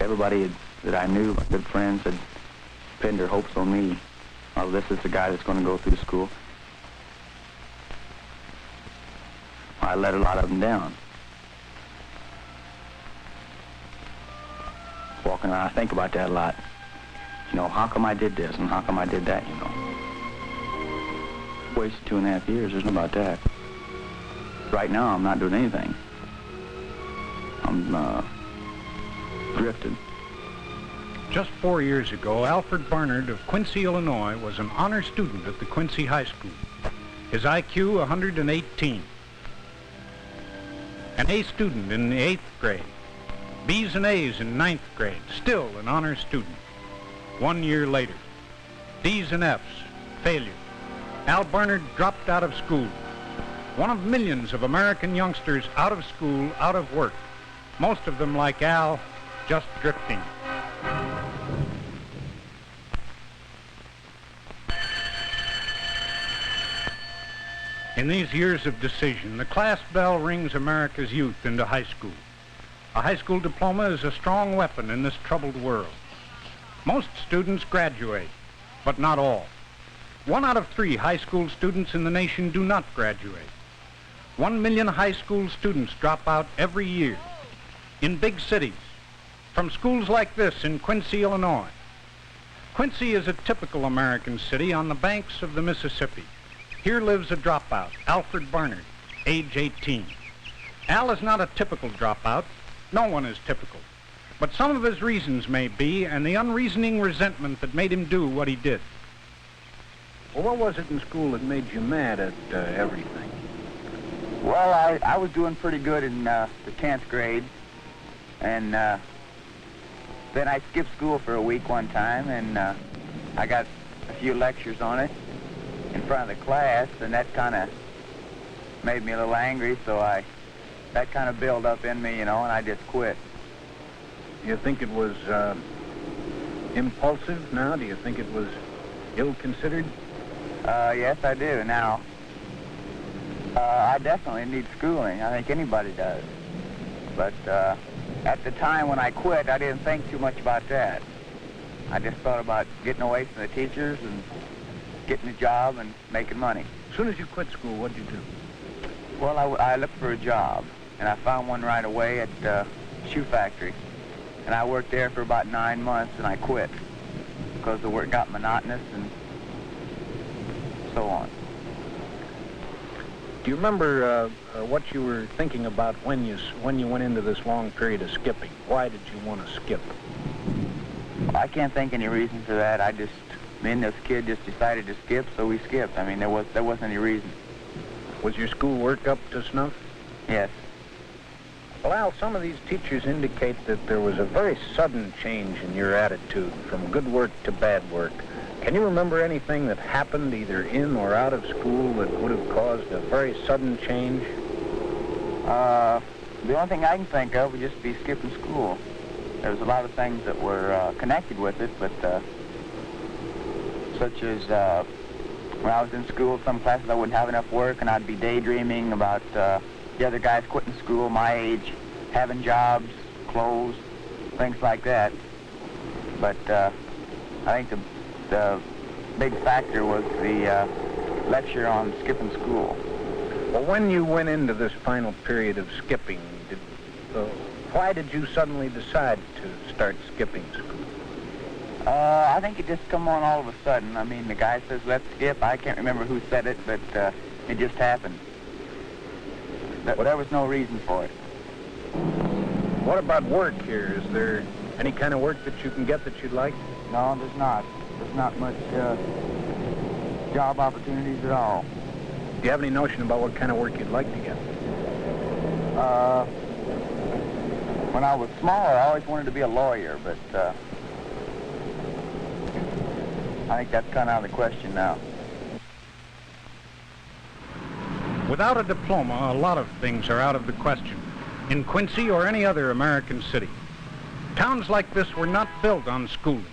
everybody that I knew, my good friends, had pinned their hopes on me. Oh, this is the guy that's going to go through school. I let a lot of them down. Walking around, I think about that a lot. You know, how come I did this and how come I did that, you know? Wasted 2.5 years, there's no about that. Right now, I'm not doing anything. I'm drifting. Just 4 years ago, Alfred Barnard of Quincy, Illinois, was an honor student at the Quincy High School. His IQ, 118. An A student in the 8th grade. B's and A's in 9th grade. Still an honor student. 1 year later, D's and F's, failure. Al Barnard dropped out of school. One of millions of American youngsters out of school, out of work. Most of them, like Al, just drifting. In these years of decision, the class bell rings America's youth into high school. A high school diploma is a strong weapon in this troubled world. Most students graduate, but not all. 1 out of 3 high school students in the nation do not graduate. 1 million high school students drop out every year. In big cities, from schools like this in Quincy, Illinois. Quincy is a typical American city on the banks of the Mississippi. Here lives a dropout, Alfred Barnard, age 18. Al is not a typical dropout. No one is typical. But some of his reasons may be, and the unreasoning resentment that made him do what he did. Well, what was it in school that made you mad at everything? Well, I was doing pretty good in the 10th grade, and then I skipped school for a week one time, and I got a few lectures on it in front of the class, and that kind of made me a little angry, so that kind of built up in me, you know, and I just quit. You think it was impulsive now? Do you think it was ill-considered? Yes, I do now. I definitely need schooling. I think anybody does. But at the time when I quit, I didn't think too much about that. I just thought about getting away from the teachers and getting a job and making money. As soon as you quit school, what did you do? Well, I looked for a job, and I found one right away at the shoe factory. And I worked there for about 9 months, and I quit because the work got monotonous and so on. Do you remember what you were thinking about when you went into this long period of skipping? Why did you want to skip? I can't think any reason for that. Me and this kid just decided to skip, so we skipped. I mean, there wasn't any reason. Was your school work up to snuff? Yes. Well, Al, some of these teachers indicate that there was a very sudden change in your attitude from good work to bad work. Can you remember anything that happened either in or out of school that would have caused a very sudden change? The only thing I can think of would just be skipping school. There was a lot of things that were connected with it, but such as when I was in school, some classes I wouldn't have enough work, and I'd be daydreaming about the other guys quitting school, my age, having jobs, clothes, things like that. But I think the big factor was the lecture on skipping school. Well, when you went into this final period of skipping, why did you suddenly decide to start skipping school? I think it just come on all of a sudden. I mean, the guy says, let's skip. I can't remember who said it, but it just happened. There was no reason for it. What about work here? Is there any kind of work that you can get that you'd like? No, there's not. There's not much job opportunities at all. Do you have any notion about what kind of work you'd like to get? When I was smaller, I always wanted to be a lawyer, but I think that's kind of out of the question now. Without a diploma, a lot of things are out of the question, in Quincy or any other American city. Towns like this were not built on schooling.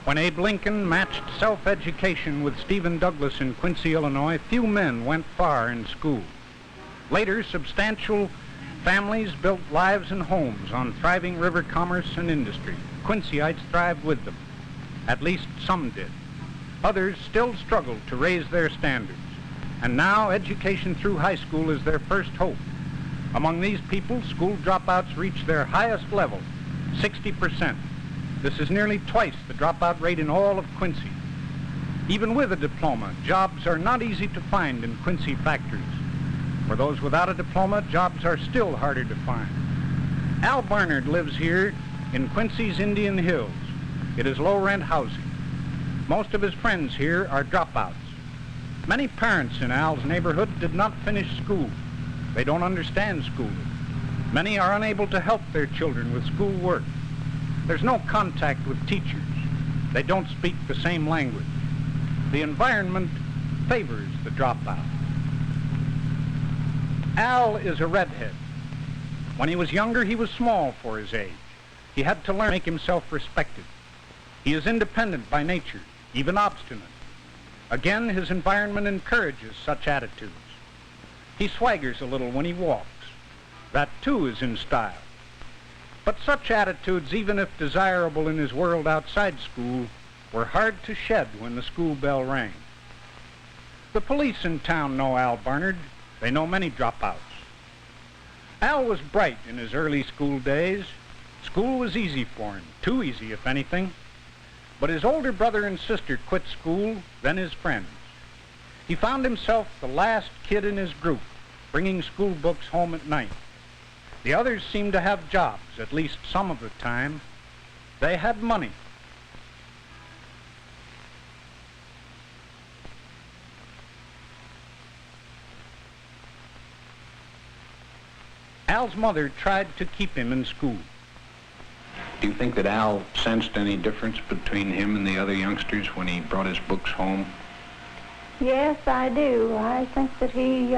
When Abe Lincoln matched self-education with Stephen Douglas in Quincy, Illinois, few men went far in school. Later, substantial Families built lives and homes on thriving river commerce and industry. Quinceyites thrived with them. At least some did. Others still struggled to raise their standards. And now education through high school is their first hope. Among these people, school dropouts reach their highest level, 60%. This is nearly twice the dropout rate in all of Quincy. Even with a diploma, jobs are not easy to find in Quincy factories. For those without a diploma, jobs are still harder to find. Al Barnard lives here in Quincy's Indian Hills. It is low-rent housing. Most of his friends here are dropouts. Many parents in Al's neighborhood did not finish school. They don't understand schooling. Many are unable to help their children with schoolwork. There's no contact with teachers. They don't speak the same language. The environment favors the dropout. Al is a redhead. When he was younger, he was small for his age. He had to learn to make himself respected. He is independent by nature, even obstinate. Again, his environment encourages such attitudes. He swaggers a little when he walks. That, too, is in style. But such attitudes, even if desirable in his world outside school, were hard to shed when the school bell rang. The police in town know Al Barnard. They know many dropouts. Al was bright in his early school days. School was easy for him, too easy, if anything. But his older brother and sister quit school, then his friends. He found himself the last kid in his group, bringing school books home at night. The others seemed to have jobs, at least some of the time. They had money. Al's mother tried to keep him in school. Do you think that Al sensed any difference between him and the other youngsters when he brought his books home? Yes, I do. I think that he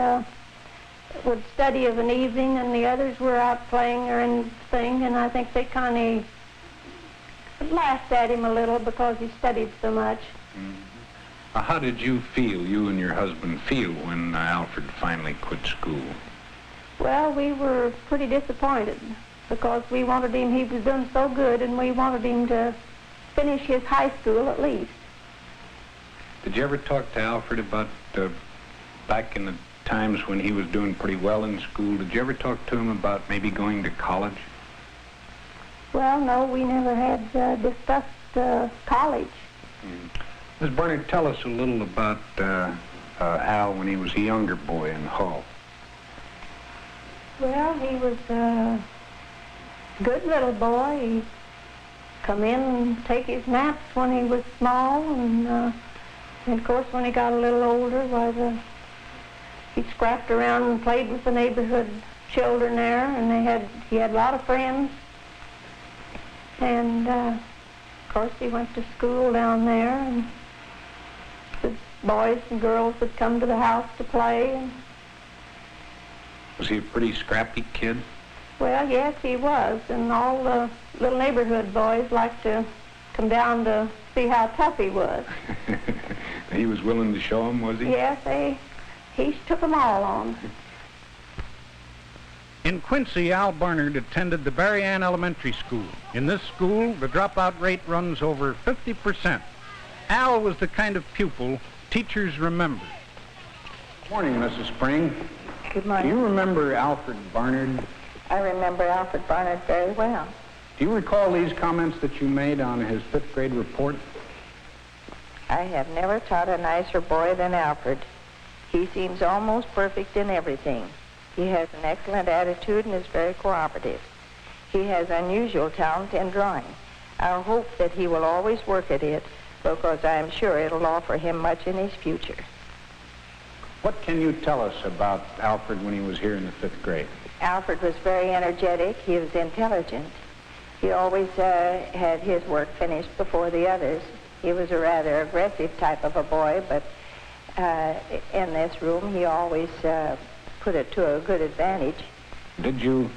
would study of an evening and the others were out playing or anything, and I think they kind of laughed at him a little because he studied so much. Mm-hmm. How did you feel, you and your husband feel, when Alfred finally quit school? Well, we were pretty disappointed because we wanted him, he was doing so good, and we wanted him to finish his high school at least. Did you ever talk to Alfred about back in the times when he was doing pretty well in school? Did you ever talk to him about maybe going to college? Well, no, we never had discussed college. Ms. Barnard, tell us a little about Al when he was a younger boy in Hull. Well, he was a good little boy. He'd come in and take his naps when he was small, and of course when he got a little older, he scrapped around and played with the neighborhood children there, and he had a lot of friends. And of course he went to school down there, and the boys and girls would come to the house to play. And was he a pretty scrappy kid? well, yes, he was, and all the little neighborhood boys liked to come down to see how tough he was. He was willing to show them, was he? Yes, he took them all on. In Quincy, Al Barnard attended the Barry Ann Elementary School. In this school, the dropout rate runs over 50%. Al was the kind of pupil teachers remembered. Morning, Mrs. Spring. Good Do morning. you remember Alfred Barnard? I remember Alfred Barnard very well. Do you recall these comments that you made on his 5th grade report? I have never taught a nicer boy than Alfred. He seems almost perfect in everything. He has an excellent attitude and is very cooperative. He has unusual talent in drawing. I hope that he will always work at it because I am sure it'll offer him much in his future. What can you tell us about Alfred when he was here in the 5th grade? Alfred was very energetic. He was intelligent. He always had his work finished before the others. He was a rather aggressive type of a boy, but in this room he always put it to a good advantage. Did you,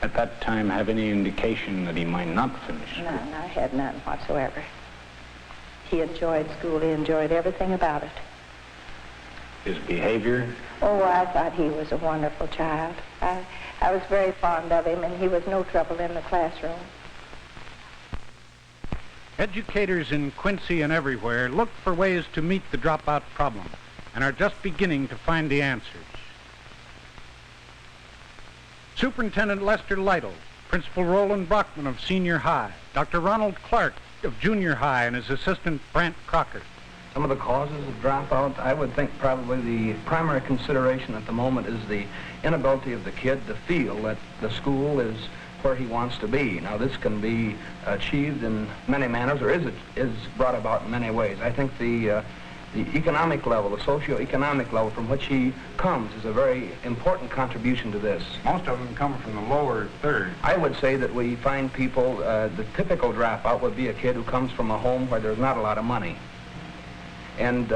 at that time, have any indication that he might not finish school? None. I had none whatsoever. He enjoyed school. He enjoyed everything about it. his behavior? Oh, I thought he was a wonderful child. I was very fond of him, and he was no trouble in the classroom. Educators in Quincy and everywhere look for ways to meet the dropout problem and are just beginning to find the answers. Superintendent Lester Lytle, Principal Roland Brockman of Senior High, Dr. Ronald Clark of Junior High, and his assistant Brant Crocker. Some of the causes of dropout, I would think probably the primary consideration at the moment is the inability of the kid to feel that the school is where he wants to be. Now, this can be achieved in many manners, or is brought about in many ways. I think the economic level, the socio-economic level from which he comes is a very important contribution to this. Most of them come from the lower third. I would say that we find people, the typical dropout would be a kid who comes from a home where there's not a lot of money. And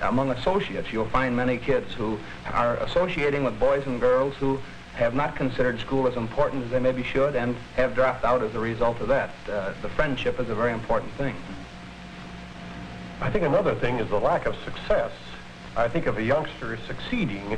among associates, you'll find many kids who are associating with boys and girls who have not considered school as important as they maybe should and have dropped out as a result of that. The friendship is a very important thing. I think another thing is the lack of success. I think if a youngster is succeeding,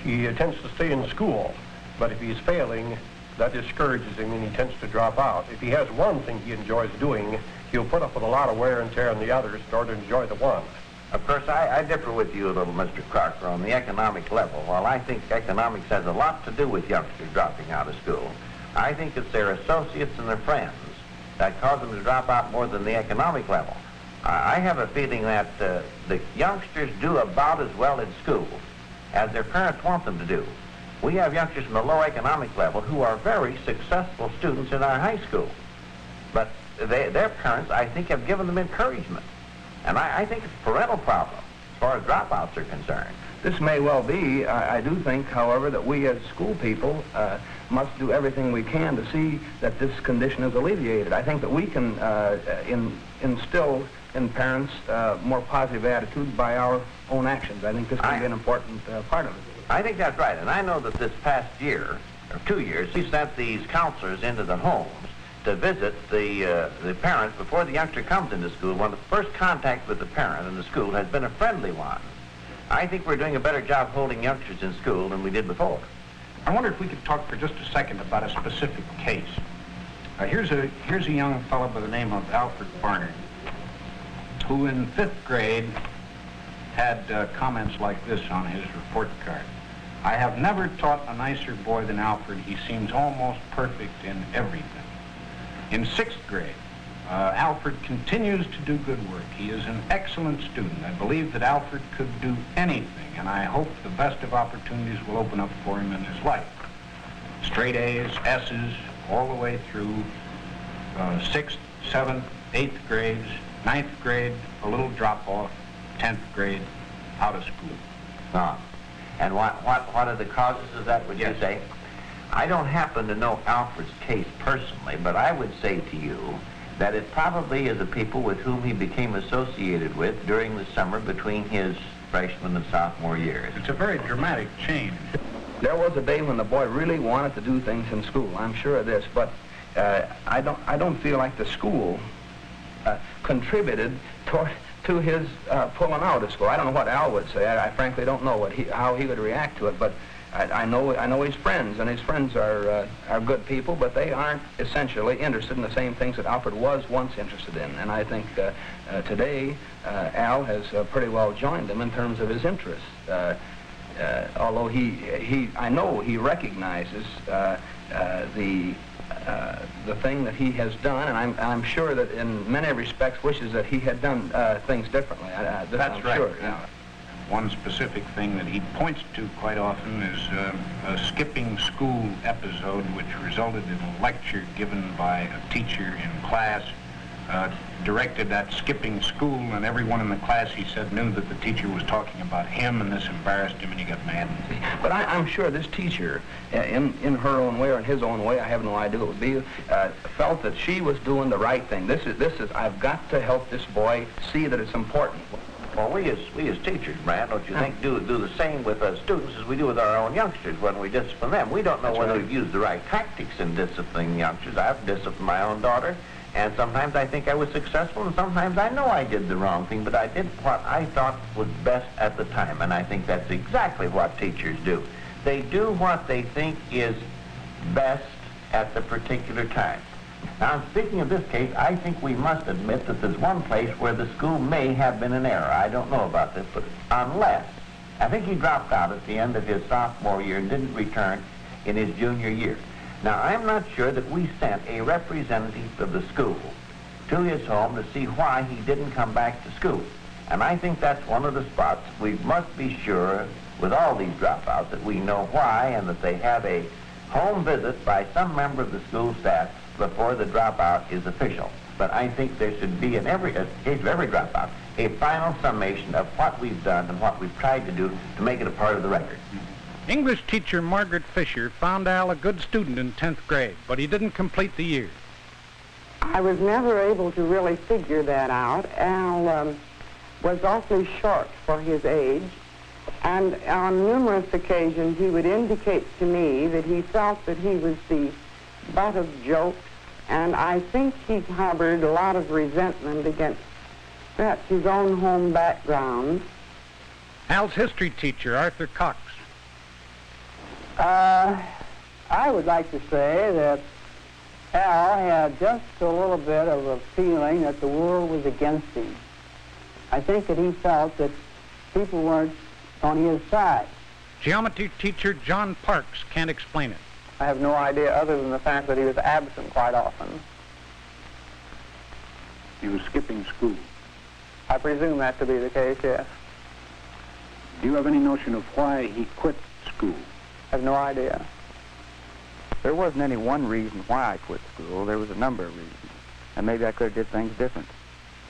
he tends to stay in school. But if he's failing, that discourages him and he tends to drop out. If he has one thing he enjoys doing, he'll put up with a lot of wear and tear on the others in order to enjoy the one. Of course, I differ with you a little, Mr. Crocker, on the economic level. While I think economics has a lot to do with youngsters dropping out of school, I think it's their associates and their friends that cause them to drop out more than the economic level. I have a feeling that the youngsters do about as well in school as their parents want them to do. We have youngsters from the low economic level who are very successful students in our high school. But their parents, I think, have given them encouragement. And I think it's a parental problem as far as dropouts are concerned. This may well be. I do think, however, that we as school people must do everything we can to see that this condition is alleviated. I think that we can instill in parents more positive attitudes by our own actions. I think this can be an important part of it. I think that's right. And I know that this past year, or 2 years, we sent these counselors into the homes to visit the parents before the youngster comes into school. One of the first contacts with the parent in the school has been a friendly one. I think we're doing a better job holding youngsters in school than we did before. I wonder if we could talk for just a second about a specific case. Here's a young fellow by the name of Alfred Barnard, who in 5th grade had comments like this on his report card. I have never taught a nicer boy than Alfred. He seems almost perfect in everything. In 6th grade, Alfred continues to do good work. He is an excellent student. I believe that Alfred could do anything, and I hope the best of opportunities will open up for him in his life. Straight A's, S's, all the way through 6th, 7th, 8th grades, 9th grade, a little drop-off, 10th grade, out of school. Ah. And what are the causes of that, would you say? I don't happen to know Alfred's case personally, but I would say to you that it probably is the people with whom he became associated with during the summer between his freshman and sophomore years. It's a very dramatic change. There was a day when the boy really wanted to do things in school. I'm sure of this, but I don't feel like the school contributed to his pulling out of school. I don't know what Al would say. I frankly don't know how he would react to it, but I know his friends, and his friends are good people, but they aren't essentially interested in the same things that Alfred was once interested in. And I think today Al has pretty well joined them in terms of his interests. Although I know he recognizes the thing that he has done, and I'm sure that in many respects wishes that he had done things differently. That's right. Sure. Yeah. One specific thing that he points to quite often is a skipping school episode which resulted in a lecture given by a teacher in class directed at skipping school, and everyone in the class, he said, knew that the teacher was talking about him, and this embarrassed him, and he got mad. But I'm sure this teacher, in her own way or in his own way, I have no idea what it would be, felt that she was doing the right thing. This is I've got to help this boy see that it's important. Well, we as teachers, Brad, don't you think, do the same with us students as we do with our own youngsters when we discipline them. We don't know whether we've used the right tactics in disciplining youngsters. I've disciplined my own daughter, And sometimes I think I was successful, and sometimes I know I did the wrong thing, but I did what I thought was best at the time, and I think that's exactly what teachers do. They do what they think is best at the particular time. Now, speaking of this case, I think we must admit that there's one place where the school may have been in error. I don't know about this, but unless, I think he dropped out at the end of his sophomore year and didn't return in his junior year. Now, I'm not sure that we sent a representative of the school to his home to see why he didn't come back to school. And I think that's one of the spots we must be sure with all these dropouts that we know why and that they have a home visit by some member of the school staff before the dropout is official. But I think there should be in every case of every dropout a final summation of what we've done and what we've tried to do to make it a part of the record. English teacher Margaret Fisher found Al a good student in 10th grade, but he didn't complete the year. I was never able to really figure that out. Al was awfully short for his age, and on numerous occasions he would indicate to me that he felt that he was the butt of jokes, and I think he harbored a lot of resentment against perhaps his own home background. Al's history teacher, Arthur Cox. I would like to say that Al had just a little bit of a feeling that the world was against him. I think that he felt that people weren't on his side. Geometry teacher John Parks can't explain it. I have no idea other than the fact that he was absent quite often. He was skipping school. I presume that to be the case, yes. Do you have any notion of why he quit school? I have no idea. There wasn't any one reason why I quit school. There was a number of reasons. And maybe I could have did things different.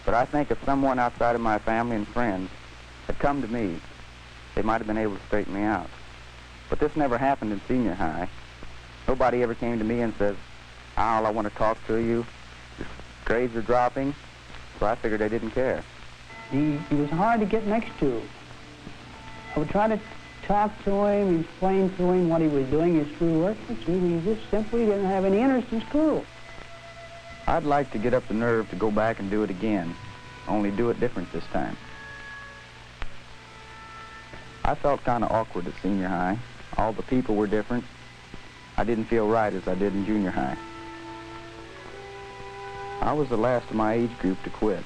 But I think if someone outside of my family and friends had come to me, they might have been able to straighten me out. But this never happened in senior high. Nobody ever came to me and says, Al, I want to talk to you. Your grades are dropping. So I figured they didn't care. He was hard to get next to. I would try to talk to him, explain to him what he was doing, his true work, but he just simply didn't have any interest in school. I'd like to get up the nerve to go back and do it again, only do it different this time. I felt kind of awkward at senior high. All the people were different. I didn't feel right as I did in junior high. I was the last of my age group to quit.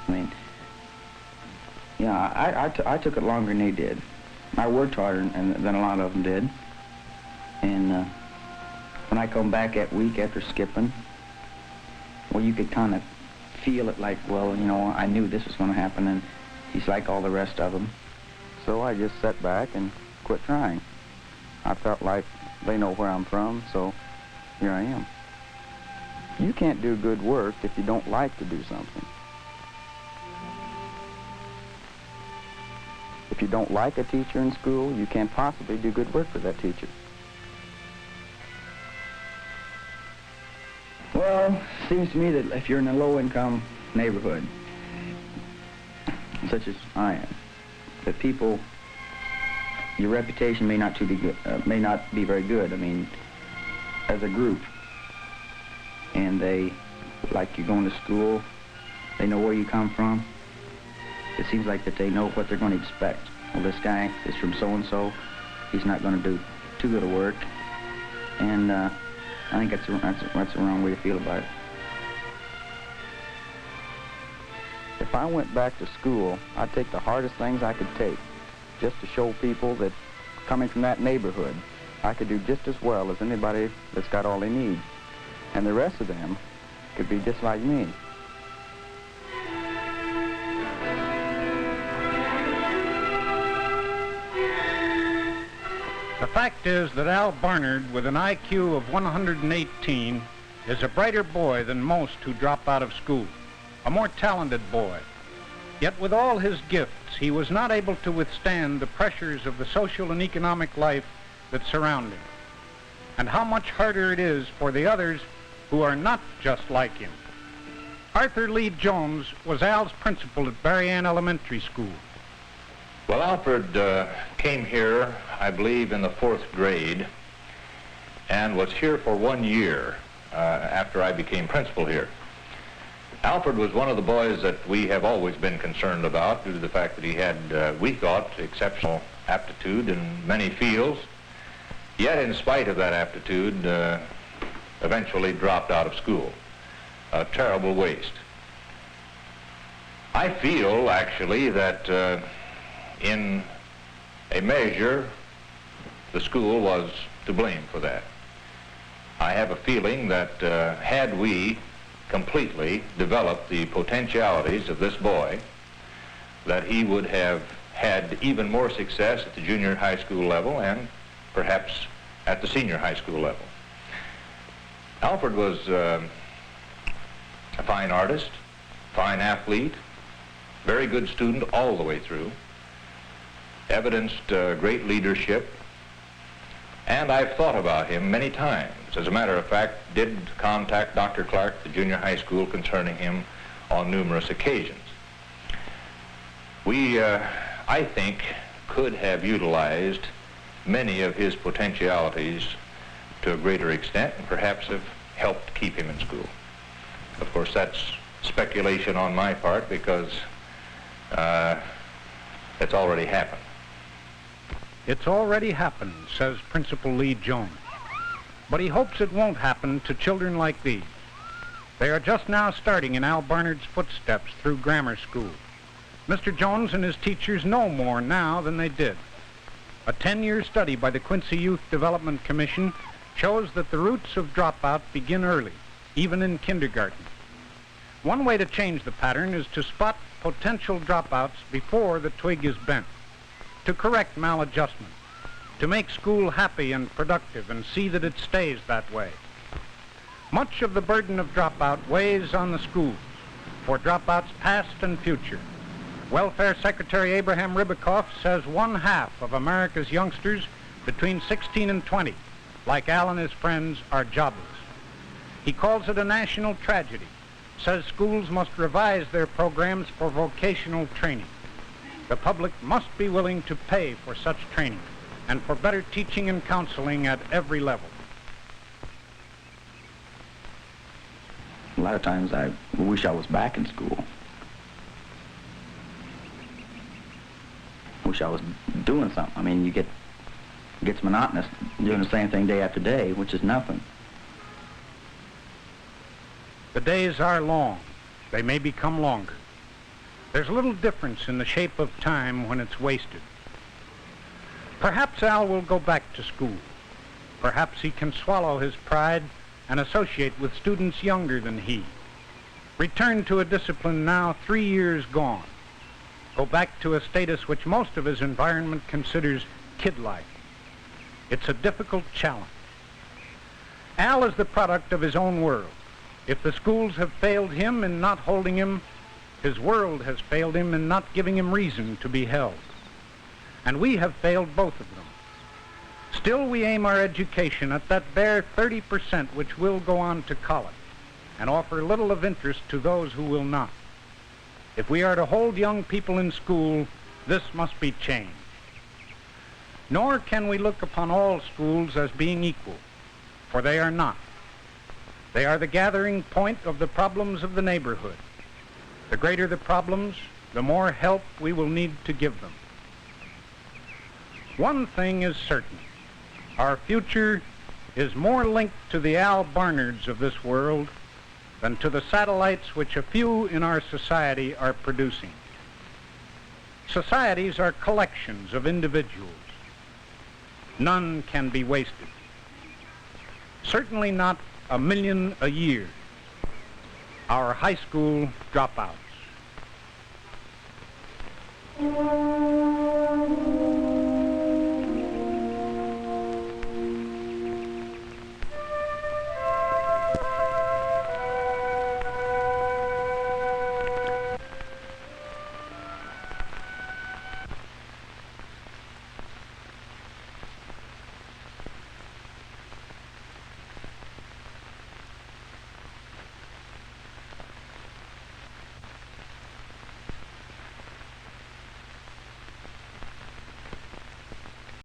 I mean, yeah, I took it longer than they did. I worked harder than a lot of them did. And when I come back that week after skipping, well, you could kind of feel it like, well, you know, I knew this was going to happen, and he's like all the rest of them. So I just sat back and quit trying. I felt like they know where I'm from, so here I am. You can't do good work if you don't like to do something. If you don't like a teacher in school, you can't possibly do good work for that teacher. Well, it seems to me that if you're in a low-income neighborhood, such as I am, that people, your reputation may not be very good. I mean, as a group, and they, like you're going to school, they know where you come from. It seems like that they know what they're going to expect. Well, this guy is from so-and-so. He's not going to do too good a work. And I think that's the wrong way to feel about it. If I went back to school, I'd take the hardest things I could take just to show people that coming from that neighborhood, I could do just as well as anybody that's got all they need. And the rest of them could be just like me. The fact is that Al Barnard, with an IQ of 118, is a brighter boy than most who drop out of school, a more talented boy. Yet with all his gifts, he was not able to withstand the pressures of the social and economic life that surround him, and how much harder it is for the others who are not just like him. Arthur Lee Jones was Al's principal at Berrien Elementary School. Well, Alfred came here, I believe, in the 4th grade, and was here for 1 year. after I became principal here. Alfred was one of the boys that we have always been concerned about due to the fact that he had, we thought, exceptional aptitude in many fields, yet in spite of that aptitude, eventually dropped out of school. A terrible waste. I feel, actually, that in a measure, the school was to blame for that. I have a feeling that had we completely developed the potentialities of this boy, that he would have had even more success at the junior high school level and perhaps at the senior high school level. Alfred was a fine artist, fine athlete, very good student all the way through, evidenced great leadership, and I've thought about him many times. As a matter of fact, did contact Dr. Clark at the junior high school concerning him on numerous occasions. We, I think, could have utilized many of his potentialities to a greater extent and perhaps have helped keep him in school. Of course, that's speculation on my part because it's already happened. It's already happened, says Principal Lee Jones. But he hopes it won't happen to children like these. They are just now starting in Al Barnard's footsteps through grammar school. Mr. Jones and his teachers know more now than they did. A 10-year study by the Quincy Youth Development Commission shows that the roots of dropout begin early, even in kindergarten. One way to change the pattern is to spot potential dropouts before the twig is bent, to correct maladjustment, to make school happy and productive and see that it stays that way. Much of the burden of dropout weighs on the schools, for dropouts past and future. Welfare Secretary Abraham Ribicoff says 1/2 of America's youngsters between 16 and 20, like Al and his friends, are jobless. He calls it a national tragedy, says schools must revise their programs for vocational training. The public must be willing to pay for such training and for better teaching and counseling at every level. A lot of times I wish I was back in school. Wish I was doing something. I mean, it gets monotonous doing the same thing day after day, which is nothing. The days are long. They may become longer. There's little difference in the shape of time when it's wasted. Perhaps Al will go back to school. Perhaps he can swallow his pride and associate with students younger than he. Return to a discipline now 3 years gone. Go back to a status which most of his environment considers kid-like. It's a difficult challenge. Al is the product of his own world. If the schools have failed him in not holding him, his world has failed him in not giving him reason to be held. And we have failed both of them. Still, we aim our education at that bare 30% which will go on to college and offer little of interest to those who will not. If we are to hold young people in school, this must be changed. Nor can we look upon all schools as being equal, for they are not. They are the gathering point of the problems of the neighborhood. The greater the problems, the more help we will need to give them. One thing is certain. Our future is more linked to the Al Barnards of this world than to the satellites which a few in our society are producing. Societies are collections of individuals. None can be wasted. Certainly not 1 million a year. Our high school dropouts.